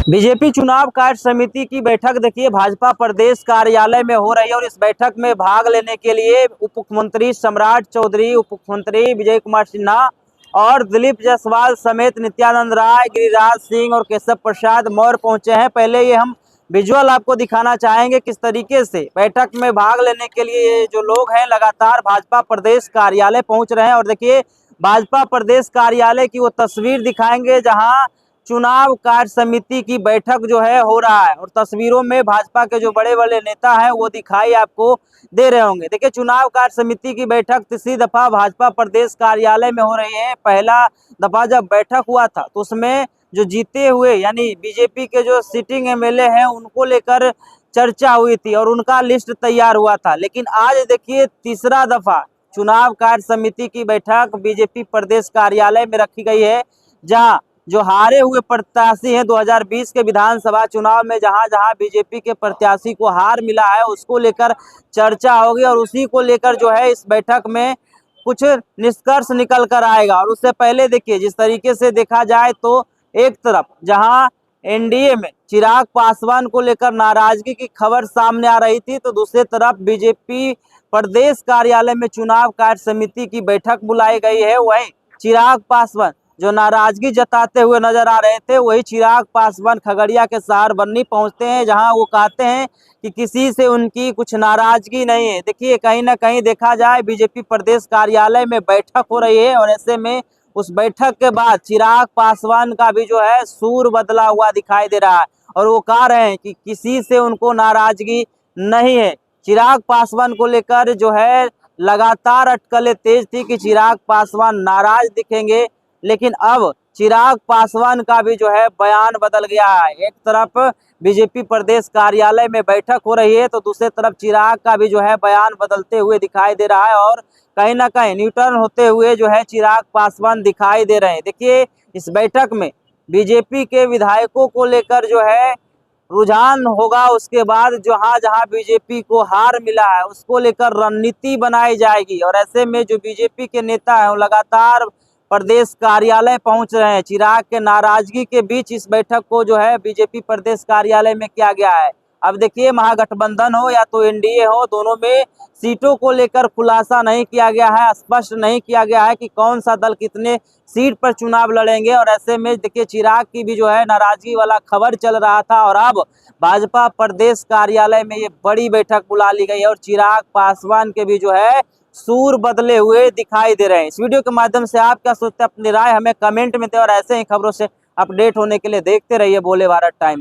BJP चुनाव कार्य समिति की बैठक देखिए भाजपा प्रदेश कार्यालय में हो रही है और इस बैठक में भाग लेने के लिए उप मुख्यमंत्री सम्राट चौधरी, उप मुख्यमंत्री विजय कुमार सिन्हा और दिलीप जायसवाल समेत नित्यानंद राय, गिरिराज सिंह और केशव प्रसाद मौर्य पहुंचे हैं। पहले ये हम विजुअल आपको दिखाना चाहेंगे किस तरीके से बैठक में भाग लेने के लिए ये जो लोग हैं लगातार भाजपा प्रदेश कार्यालय पहुंच रहे हैं। और देखिए भाजपा प्रदेश कार्यालय की वो तस्वीर दिखाएंगे जहां चुनाव कार्य समिति की बैठक जो है हो रहा है और तस्वीरों में भाजपा के जो बड़े बड़े नेता हैं वो दिखाई आपको दे रहे होंगे। देखिए चुनाव कार्य समिति की बैठक तीसरी दफा भाजपा प्रदेश कार्यालय में हो रही है। पहला दफा जब बैठक हुआ था तो उसमें जो जीते हुए यानी बीजेपी के जो सिटिंग एमएलए हैं उनको लेकर चर्चा हुई थी और उनका लिस्ट तैयार हुआ था। लेकिन आज देखिए तीसरा दफा चुनाव कार्य समिति की बैठक बीजेपी प्रदेश कार्यालय में रखी गई है, जहां जो हारे हुए प्रत्याशी हैं 2020 के विधानसभा चुनाव में जहां जहां बीजेपी के प्रत्याशी को हार मिला है उसको लेकर चर्चा होगी और उसी को लेकर जो है इस बैठक में कुछ निष्कर्ष निकल कर आएगा। और उससे पहले देखिए जिस तरीके से देखा जाए तो एक तरफ जहां एनडीए में चिराग पासवान को लेकर नाराजगी की खबर सामने आ रही थी तो दूसरी तरफ बीजेपी प्रदेश कार्यालय में चुनाव कार्य समिति की बैठक बुलाई गई है। वही चिराग पासवान जो नाराजगी जताते हुए नजर आ रहे थे, वही चिराग पासवान खगड़िया के शहर बन्नी पहुंचते हैं जहां वो कहते हैं कि किसी से उनकी कुछ नाराजगी नहीं है। देखिए कहीं ना कहीं देखा जाए बीजेपी प्रदेश कार्यालय में बैठक हो रही है और ऐसे में उस बैठक के बाद चिराग पासवान का भी जो है सूर बदला हुआ दिखाई दे रहा है और वो कह रहे हैं कि किसी से उनको नाराजगी नहीं है। चिराग पासवान को लेकर जो है लगातार अटकलें तेज थी कि चिराग पासवान नाराज दिखेंगे, लेकिन अब चिराग पासवान का भी जो है बयान बदल गया है। एक तरफ बीजेपी प्रदेश कार्यालय में बैठक हो रही है तो दूसरी तरफ चिराग का भी जो है बयान बदलते हुए दिखाई दे रहा है और कहीं ना कहीं न्यूट्रल होते हुए जो है चिराग पासवान दिखाई दे रहे हैं। देखिए इस बैठक में बीजेपी के विधायकों को लेकर जो है रुझान होगा, उसके बाद जहां जहां बीजेपी को हार मिला है उसको लेकर रणनीति बनाई जाएगी और ऐसे में जो बीजेपी के नेता हैं वो लगातार प्रदेश कार्यालय पहुंच रहे हैं। चिराग के नाराजगी के बीच इस बैठक को जो है बीजेपी प्रदेश कार्यालय में किया गया है। अब देखिए महागठबंधन हो या तो एनडीए हो, दोनों में सीटों को लेकर खुलासा नहीं किया गया है, स्पष्ट नहीं किया गया है कि कौन सा दल कितने सीट पर चुनाव लड़ेंगे। और ऐसे में देखिए चिराग की भी जो है नाराजगी वाला खबर चल रहा था और अब भाजपा प्रदेश कार्यालय में ये बड़ी बैठक बुला ली गई है और चिराग पासवान के भी जो है सूर बदले हुए दिखाई दे रहे हैं। इस वीडियो के माध्यम से आप क्या सोचते हैं, अपनी राय हमें कमेंट में दें और ऐसे ही खबरों से अपडेट होने के लिए देखते रहिए भोले भारत टाइम।